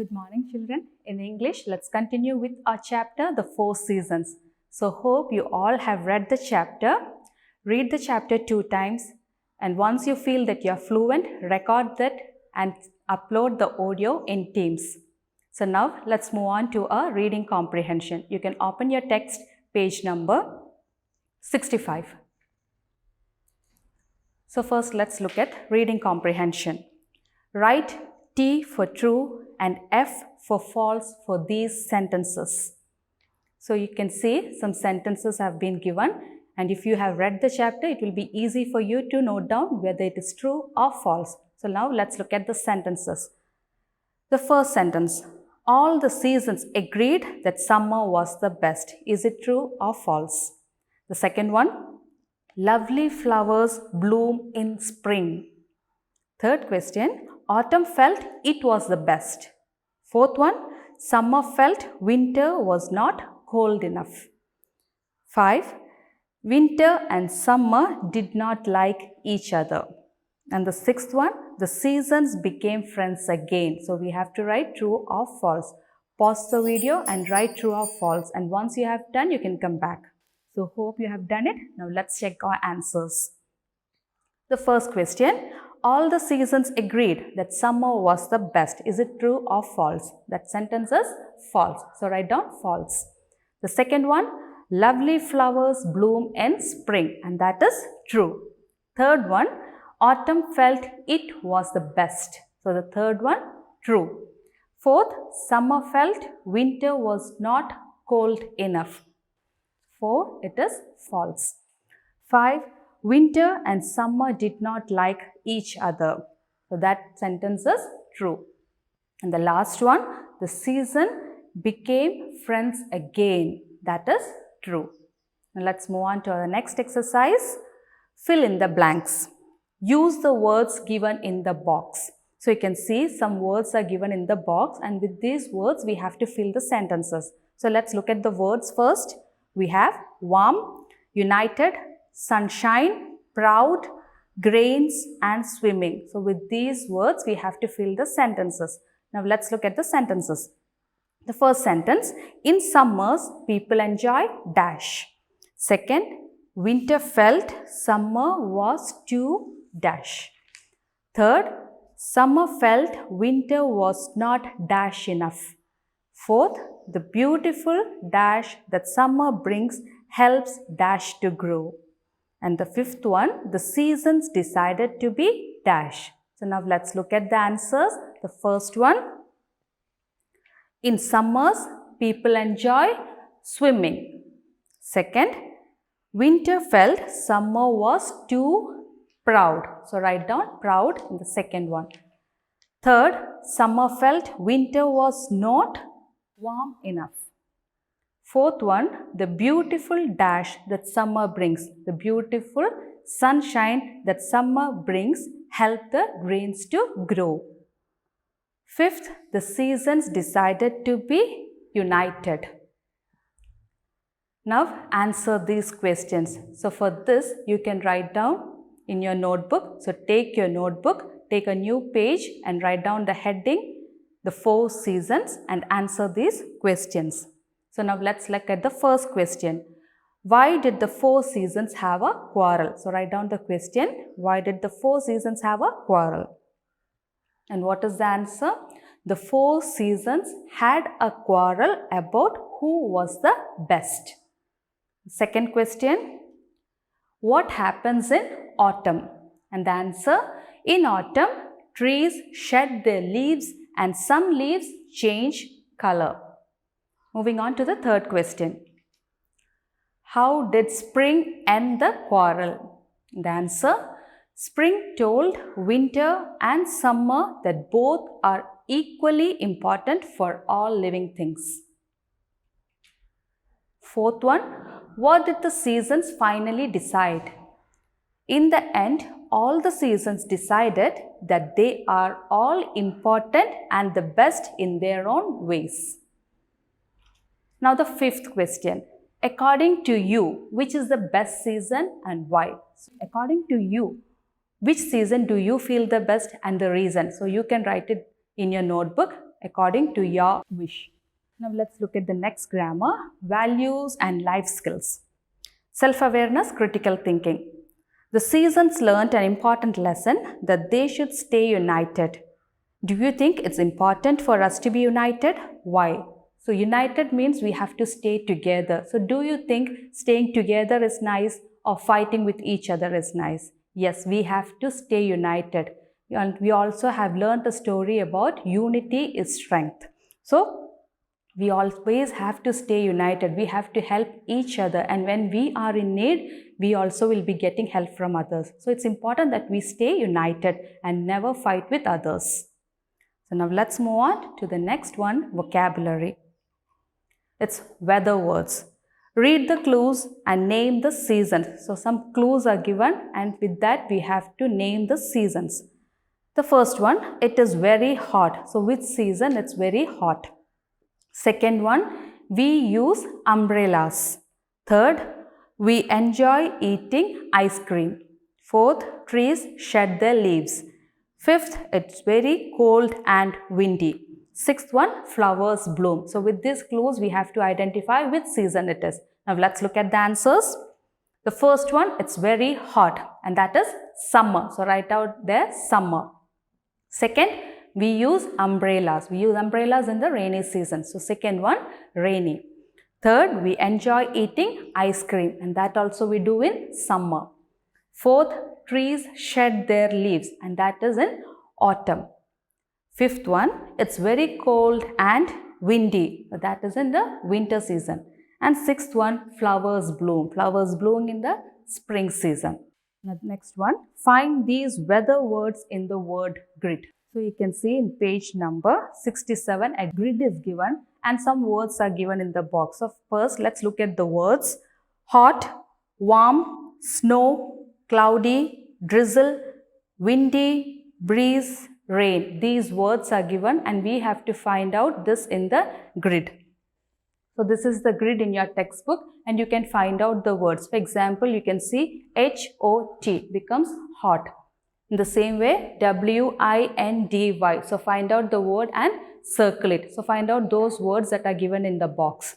Good morning, children. In English, let's continue with our chapter, The Four Seasons. So, hope you all have read the chapter. Read the chapter 2 times, and once you feel that you are fluent, record that and upload the audio in Teams. So, now let's move on to our reading comprehension. You can open your text, page number 65. So, first let's look at reading comprehension. Write T for true and F for false for these sentences. So you can see some sentences have been given, and if you have read the chapter, it will be easy for you to note down whether it is true or false. So now let's look at the sentences. The first sentence, all the seasons agreed that summer was the best. Is it true or false? The second one, lovely flowers bloom in spring. Third question, autumn felt it was the best. Fourth one, summer felt winter was not cold enough. 5. Winter and summer did not like each other. And the sixth one, the seasons became friends again. So we have to write true or false. Pause the video and write true or false. And once you have done, you can come back. So hope you have done it. Now let's check our answers. The first question, all the seasons agreed that summer was the best. Is it true or false? That sentence is false. So write down false. The second one, lovely flowers bloom in spring, and that is true. Third one, autumn felt it was the best. So the third one, true. Fourth, summer felt winter was not cold enough. 4, it is false. 5, winter and summer did not like each other. So that sentence is true. And the last one, the season became friends again. That is true. Now let's move on to our next exercise. Fill in the blanks. Use the words given in the box. So you can see some words are given in the box, and with these words we have to fill the sentences. So let's look at the words first. We have warm, united, sunshine, proud, grains and swimming. So with these words we have to fill the sentences. Now let's look at the sentences. The first sentence, in summers people enjoy dash. Second, winter felt summer was too dash. Third, summer felt winter was not dash enough. Fourth, the beautiful dash that summer brings helps dash to grow. And the fifth one, the seasons decided to be dash. So now let's look at the answers. The first one, in summers, people enjoy swimming. Second, winter felt summer was too proud. So write down proud in the second one. Third, summer felt winter was not warm enough. Fourth one, the beautiful dash that summer brings, the beautiful sunshine that summer brings help the grains to grow. Fifth, the seasons decided to be united. Now answer these questions. So for this, you can write down in your notebook. So take your notebook, take a new page and write down the heading, the 4 seasons, and answer these questions. So now let's look at the first question. Why did the 4 seasons have a quarrel? So write down the question. Why did the 4 seasons have a quarrel? And what is the answer? The 4 seasons had a quarrel about who was the best. Second question. What happens in autumn? And the answer, in autumn, trees shed their leaves and some leaves change color. Moving on to the third question. How did spring end the quarrel? The answer, spring told winter and summer that both are equally important for all living things. Fourth one, what did the seasons finally decide? In the end, all the seasons decided that they are all important and the best in their own ways. Now the fifth question. According to you, which is the best season and why? So, according to you, which season do you feel the best and the reason? So you can write it in your notebook. according to your wish. Now let's look at the next grammar, values and life skills. Self-awareness, critical thinking. The seasons learned an important lesson that they should stay united. Do you think it's important for us to be united? Why? So united means we have to stay together. So do you think staying together is nice or fighting with each other is nice? Yes, we have to stay united. And we also have learned a story about unity is strength. So we always have to stay united. We have to help each other, and when we are in need, we also will be getting help from others. So it's important that we stay united and never fight with others. So now let's move on to the next one, vocabulary. It's weather words. Read the clues and name the seasons. So some clues are given, and with that we have to name the seasons. The first one, it is very hot. So which season it's very hot? Second one, we use umbrellas. Third, we enjoy eating ice cream. Fourth, trees shed their leaves. Fifth, it's very cold and windy. Sixth one, flowers bloom. So with these clues, we have to identify which season it is. Now let's look at the answers. The first one, it's very hot, and that is summer. So write out there, summer. Second, we use umbrellas. We use umbrellas in the rainy season. So second one, rainy. Third, we enjoy eating ice cream, and that also we do in summer. Fourth, trees shed their leaves, and that is in autumn. Fifth one, it's very cold and windy. That is in the winter season. And sixth one, flowers bloom. Flowers bloom in the spring season. Now, next one, find these weather words in the word grid. So you can see in page number 67, a grid is given and some words are given in the box. So first, let's look at the words. Hot, warm, snow, cloudy, drizzle, windy, breeze, rain. These words are given and we have to find out this in the grid. So this is the grid in your textbook and you can find out the words. For example, you can see H-O-T becomes hot. In the same way, W-I-N-D-Y. So find out the word and circle it. So find out those words that are given in the box.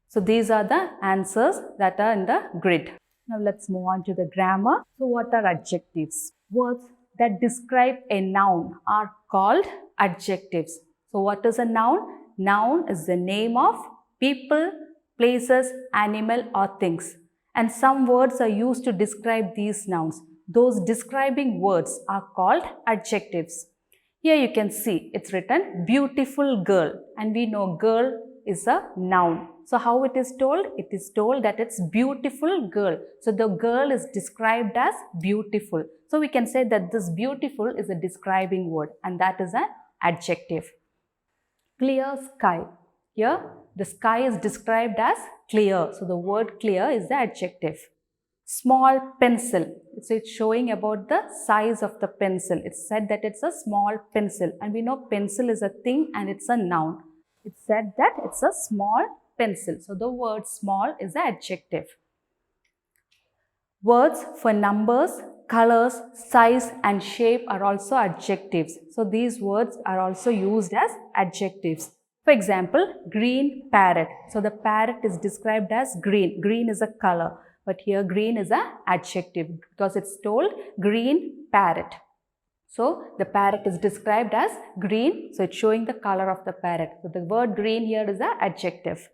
So these are the answers that are in the grid. Now let's move on to the grammar. So what are adjectives? Words that describe a noun are called adjectives. So what is a noun? Noun is the name of people, places, animal or things. And some words are used to describe these nouns. Those describing words are called adjectives. Here you can see it's written beautiful girl, and we know girl is a noun. So how it is told? It is told that it's beautiful girl. So the girl is described as beautiful. So we can say that this beautiful is a describing word and that is an adjective. Clear sky. Here the sky is described as clear. So the word clear is the adjective. Small pencil. So it's showing about the size of the pencil. It's said that it's a small pencil and we know pencil is a thing and it's a noun. It's said that it's a small pencil. So the word small is the adjective. Words for numbers, colors, size and shape are also adjectives. So these words are also used as adjectives. For example, green parrot. So the parrot is described as green. Green is a color. But here green is an adjective because it's told green parrot. So the parrot is described as green. So it's showing the color of the parrot. So the word green here is an adjective.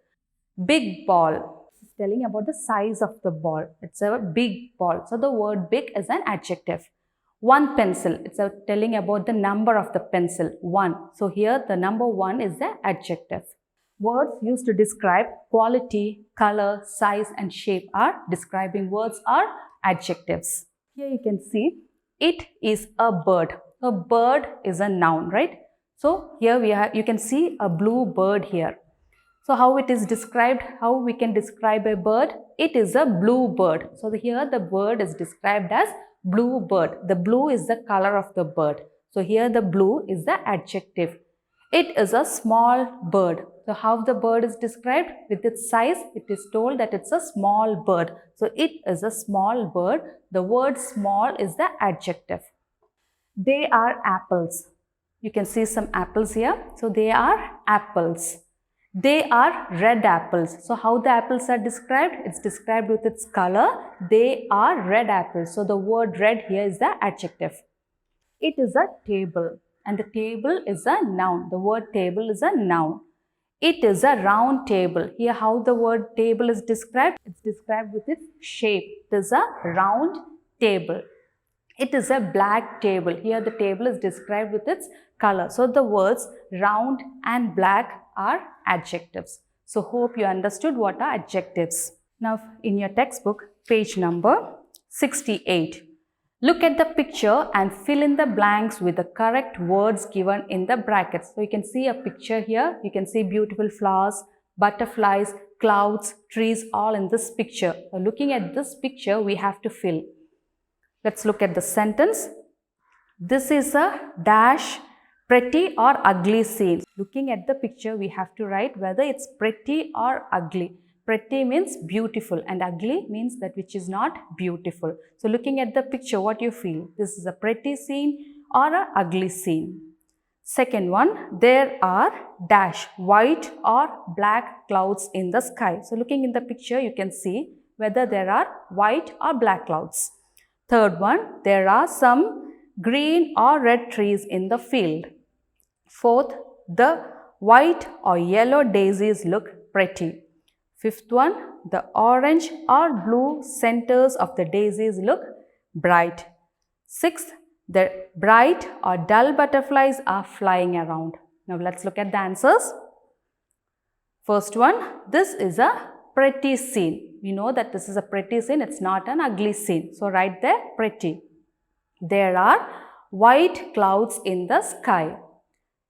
Big ball. It's telling about the size of the ball. It's a big ball. So the word big is an adjective. One pencil. It's telling about the number of the pencil. One. So here the number one is the adjective. Words used to describe quality, color, size and shape are describing words are adjectives. Here you can see it is a bird. A bird is a noun, right? So here you can see a blue bird here. So how it is described, how we can describe a bird? It is a blue bird. So here the bird is described as blue bird. The blue is the color of the bird. So here the blue is the adjective. It is a small bird. So how the bird is described? With its size, it is told that it's a small bird. So it is a small bird. The word small is the adjective. They are apples. You can see some apples here. So they are apples. They are red apples. So how the apples are described? It's described with its color. They are red apples. So the word red here is the adjective. It is a table, and the table is a noun. The word table is a noun. It is a round table. Here how the word table is described? It's described with its shape. It is a round table. It is a black table. Here the table is described with its color. So the words round and black are adjectives. So hope you understood what are adjectives. Now in your textbook, page number 68. Look at the picture and fill in the blanks with the correct words given in the brackets. So you can see a picture here. You can see beautiful flowers, butterflies, clouds, trees, all in this picture. So looking at this picture, we have to fill. Let's look at the sentence. This is a dash pretty or ugly scene. Looking at the picture, we have to write whether it's pretty or ugly. Pretty means beautiful and ugly means that which is not beautiful. So looking at the picture, what you feel? This is a pretty scene or an ugly scene. Second one, there are dash white or black clouds in the sky. So looking in the picture, you can see whether there are white or black clouds. Third one, there are some green or red trees in the field. Fourth, the white or yellow daisies look pretty. Fifth one, the orange or blue centers of the daisies look bright. Sixth, the bright or dull butterflies are flying around. Now let's look at the answers. First one, this is a pretty scene. We know that this is a pretty scene, it's not an ugly scene. So write there pretty. There are white clouds in the sky.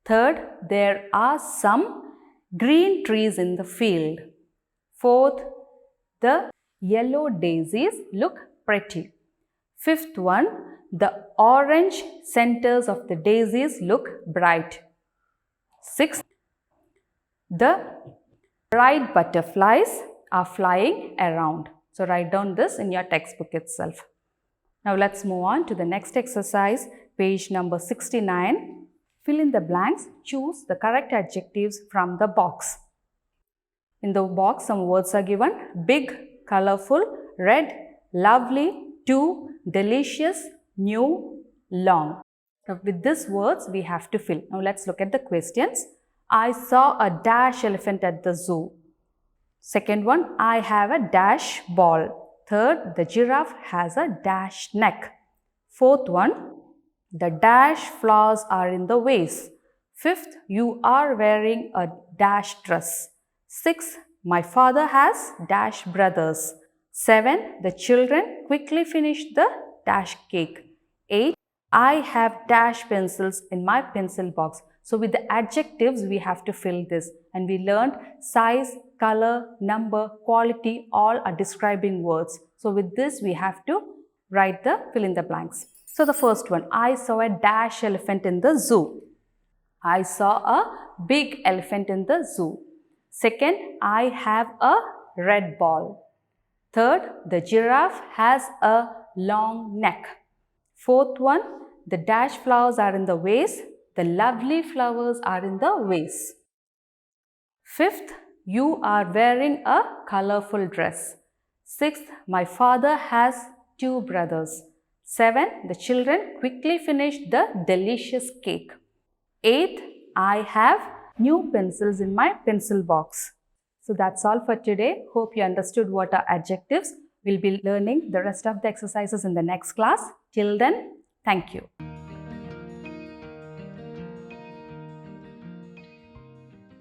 Third, there are some green trees in the field. Fourth, the yellow daisies look pretty. Fifth one, the orange centers of the daisies look bright. Sixth, the bright butterflies are flying around. So write down this in your textbook itself. Now let's move on to the next exercise, page number 69. Fill in the blanks, choose the correct adjectives from the box. In the box, some words are given: big, colorful, red, lovely, two, delicious, new, long. So with these words, we have to fill. Now let's look at the questions. I saw a dash elephant at the zoo. Second one, I have a dash ball. Third, the giraffe has a dash neck. Fourth one, the dash flowers are in the vase. Fifth, you are wearing a dash dress. 6. My father has dash brothers. 7. The children quickly finished the dash cake. 8. I have dash pencils in my pencil box. So with the adjectives, we have to fill this. And we learned size, color, number, quality, all are describing words. So with this, we have to write the fill in the blanks. So the first one, I saw a dash elephant in the zoo. I saw a big elephant in the zoo. Second, I have a red ball. Third, the giraffe has a long neck. Fourth one, the dash flowers are in the vase. The lovely flowers are in the vase. Fifth, you are wearing a colorful dress. Sixth, my father has 2 brothers. 7. The children quickly finished the delicious cake. 8. I have new pencils in my pencil box. So that's all for today. Hope you understood what are adjectives. We'll be learning the rest of the exercises in the next class. Till then, thank you.